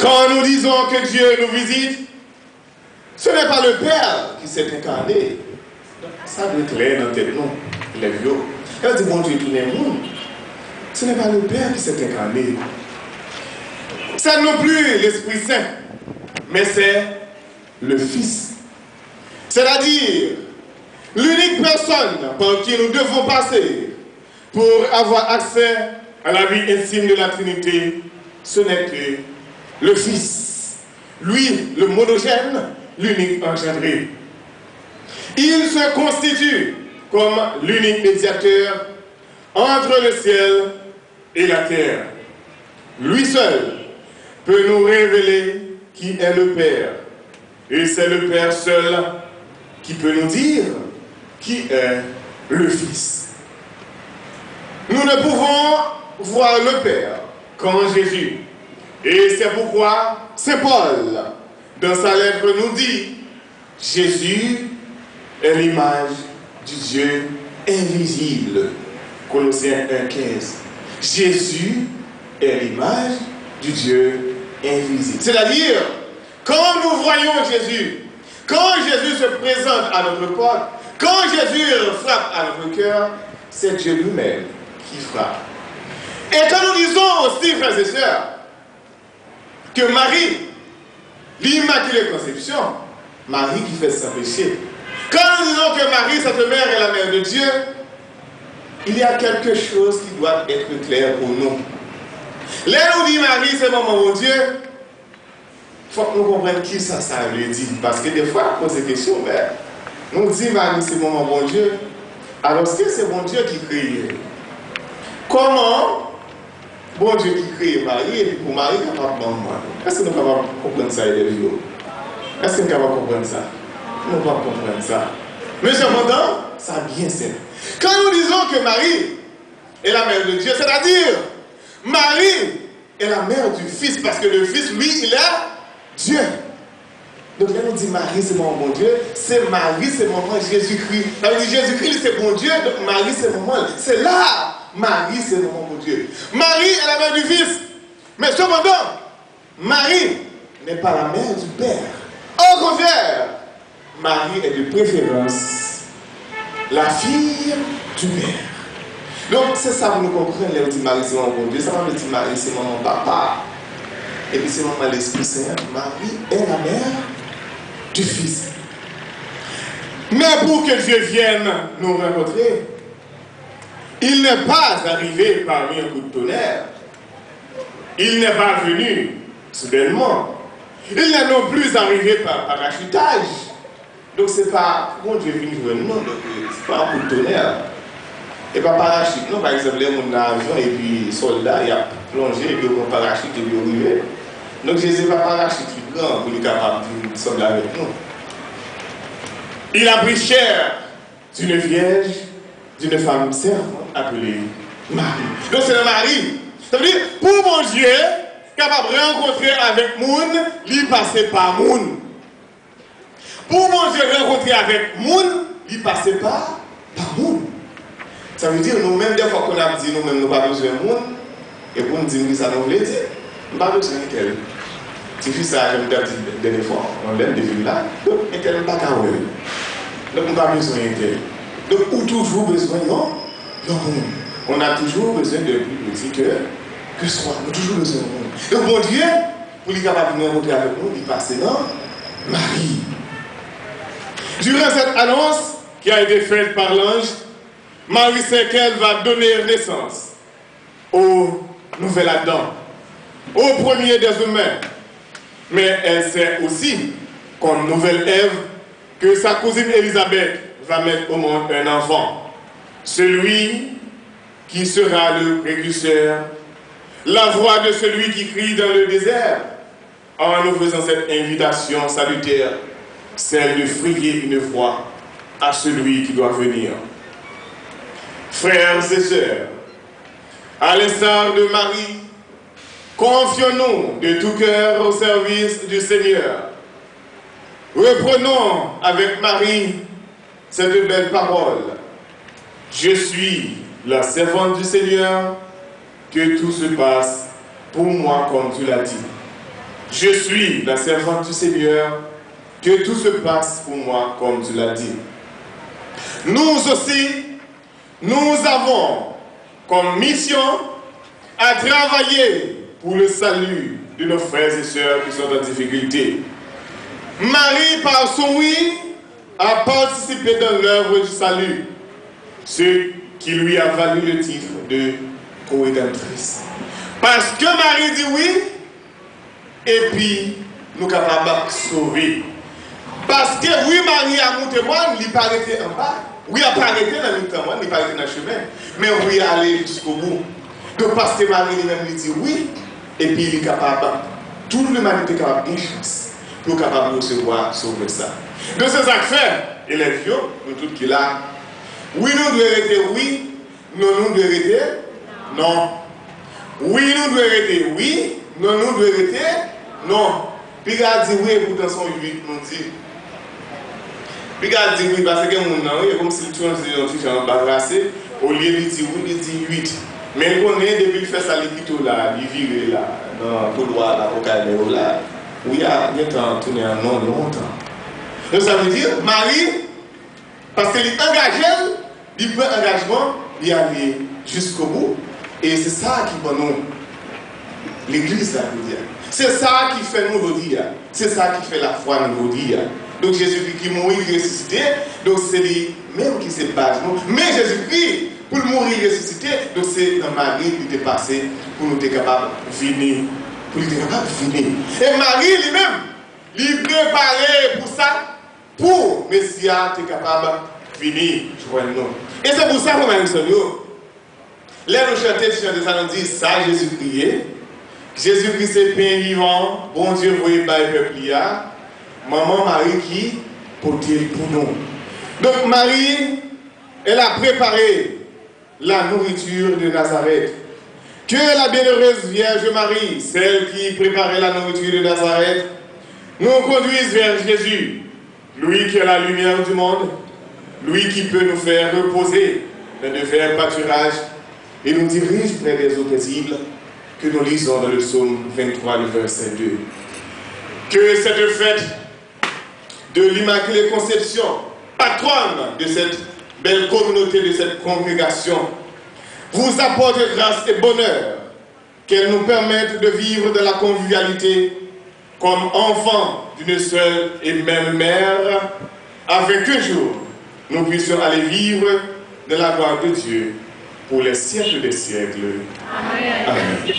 Quand nous disons que Dieu nous visite, ce n'est pas le Père qui s'est incarné. Ça doit être clair dans tête, non. Les vieux. Quand dit bon Dieu qui est monde, ce n'est pas le Père qui s'est incarné. C'est non plus l'Esprit Saint, mais c'est le Fils. C'est-à-dire l'unique personne par qui nous devons passer pour avoir accès à la vie intime de la Trinité, ce n'est que le Fils. Lui, le monogène, l'unique engendré. Il se constitue comme l'unique médiateur entre le ciel et la terre. Lui seul peut nous révéler qui est le Père. Et c'est le Père seul qui peut nous dire qui est le Fils. Nous ne pouvons voir le Père qu'en Jésus. Et c'est pourquoi Saint Paul, dans sa lettre, nous dit « Jésus est l'image du Dieu invisible ». Colossiens 1,15. Jésus est l'image du Dieu invisible. C'est-à-dire, quand nous voyons Jésus, quand Jésus se présente à notre porte, quand Jésus frappe à notre cœur, c'est Dieu lui-même qui frappe. Et quand nous disons aussi, frères et sœurs, que Marie, l'Immaculée Conception, Marie qui fait sans péché, quand nous disons que Marie, cette mère, est la mère de Dieu, il y a quelque chose qui doit être clair pour nous. Là, nous dit Marie, c'est maman mon Dieu. Il faut que nous comprenions qui ça veut dire. Parce que des fois, on pose des questions, mais nous dit Marie, c'est maman mon Dieu. Alors, est-ce que c'est mon Dieu qui crée? Comment bon Dieu qui crée Marie et puis pour Marie, capable de maman? Est-ce que nous sommes capables de comprendre ça, Elvio? Est-ce que nous sommes capables de comprendre ça? Nous ne pouvons pas comprendre ça. Mais cependant, ça a bien simple. Quand nous disons que Marie est la mère de Dieu, c'est-à-dire Marie est la mère du Fils, parce que le Fils, lui, il est Dieu. Donc là, on dit Marie, c'est mon bon Dieu. C'est Marie, c'est maman Jésus-Christ. Ça veut dire Jésus-Christ, c'est bon Dieu. Donc Marie, c'est maman. C'est là, Marie, c'est mon bon Dieu. Marie est la mère du Fils. Mais cependant, Marie n'est pas la mère du Père. Au contraire, Marie est de préférence la fille du Père. Donc c'est ça que nous comprenons, les dit Marie c'est mon bon Dieu, ça veut dire Marie c'est mon papa. Et puis c'est maman l'Esprit Saint. Marie est la mère du Fils. Mais pour que Dieu vienne nous rencontrer, il n'est pas arrivé parmi un coup de tonnerre. Il n'est pas venu soudainement. Il n'est non plus arrivé par parachutage. Donc c'est pas, bon Dieu vient jouer, non, c'est pas un coup de tonnerre. Et pas parachute, non, par exemple, les gens dans l'avion et puis soldat, il a plongé et puis on parachute et puis on arrive. Donc Jésus n'est pas parachute grand pour être capable de soldat avec nous. Il a pris chair d'une vierge, d'une femme servante appelée Marie. Donc c'est la Marie. Ça veut dire, pour mon Dieu, capable de rencontrer avec moun, lui passer par moun. Pour mon Dieu rencontrer avec moun, lui passer par moun. Ça veut dire, nous-mêmes, des fois qu'on a dit, nous-mêmes, nous n'avons pas besoin de moun, et pour nous dire que ça nous voulait dire, nous n'avons pas besoin de tel. Si je fais ça, je me dis des fois, on l'aime, des villes là, donc, et tel n'est pas qu'à voir. Donc, nous n'avons pas besoin de tel. Donc, on a toujours besoin de non. On a toujours besoin de plus petit que soi. On a toujours besoin de monde. Donc, mon Dieu, pour lui capable de nous rencontrer avec nous, il passe dans Marie. Durant cette annonce qui a été faite par l'ange, Marie sait qu'elle va donner naissance au nouvel Adam, au premier des humains. Mais elle sait aussi, comme nouvelle Ève, que sa cousine Élisabeth va mettre au monde un enfant. Celui qui sera le précurseur, la voix de celui qui crie dans le désert, en nous faisant cette invitation salutaire, celle de frayer une voie à celui qui doit venir. Frères et sœurs, à l'instar de Marie, confions-nous de tout cœur au service du Seigneur. Reprenons avec Marie cette belle parole. Je suis la servante du Seigneur, que tout se passe pour moi comme tu l'as dit. je suis la servante du Seigneur, que tout se passe pour moi comme tu l'as dit. Nous aussi, nous avons comme mission à travailler pour le salut de nos frères et sœurs qui sont en difficulté. Marie, par son oui, a participé dans l'œuvre du salut, ce qui lui a valu le titre de co-rédemptrice. Parce que Marie dit oui, et puis nous sommes capables de sauver. Parce que oui, Marie a monté moi, il n'est pas arrêté en bas. Oui, il n'a pas arrêté dans le temps, il n'est pas arrêté dans le chemin. Mais oui, aller jusqu'au bout. Donc parce que Marie lui-même lui dit oui, et puis il est capable, toute l'humanité est capable d'une chance pour capable de recevoir, sauver ça. Donc c'est ça que fait, et les vieux, nous tous qui là, oui, nous devons arrêter oui, non, nous devons arrêter non. Oui, nous devons arrêter oui, non, nous devons arrêter non. Puis il a dit oui, et pourtant son 8, nous dit. Puis il a dit oui, parce que mon nom, il est comme si tout le monde s'est embarrassé, au lieu de dire oui, il dit 8. Mais on est depuis qu'il fait ça, il là, il vire là, dans le couloir, là, au calme, là. Oui, il a tourné un nom longtemps. Donc ça veut dire, Marie, parce qu'elle est engagée, il prend engagement, il aller jusqu'au bout. Et c'est ça qui prend nous, l'Église, là, je veux dire. C'est ça qui fait nous aujourd'hui. C'est ça qui fait la foi nous aujourd'hui. Donc Jésus-Christ qui mourit, ressuscité, donc c'est lui même qui se base. Mais Jésus-Christ, pour mourir, ressuscité, donc c'est dans Marie qui était passé pour nous être capable de venir. Pour nous être capable de venir. Et Marie lui-même, lui préparé pour ça, pour Messia être capable de venir joindre nous. Et c'est pour ça qu'on a eu ce lieu. Là, nous chantons des annonces, dit ça, Jésus-Christ. Jésus-Christ c'est pain vivant, bon Dieu, vous voyez, le peuple. Maman Marie qui porte pour nous. Donc Marie, elle a préparé la nourriture de Nazareth. Que la bienheureuse Vierge Marie, celle qui préparait la nourriture de Nazareth, nous conduise vers Jésus, lui qui est la lumière du monde, lui qui peut nous faire reposer dans de verts pâturages et nous dirige près des eaux paisibles que nous lisons dans le psaume 23, le verset 2. Que cette fête de l'Immaculée Conception, patronne de cette belle communauté, de cette congrégation, vous apporte grâce et bonheur, qu'elle nous permette de vivre de la convivialité comme enfants d'une seule et même mère, afin qu'un jour nous puissions aller vivre de la gloire de Dieu pour les siècles des siècles. Amen. Amen.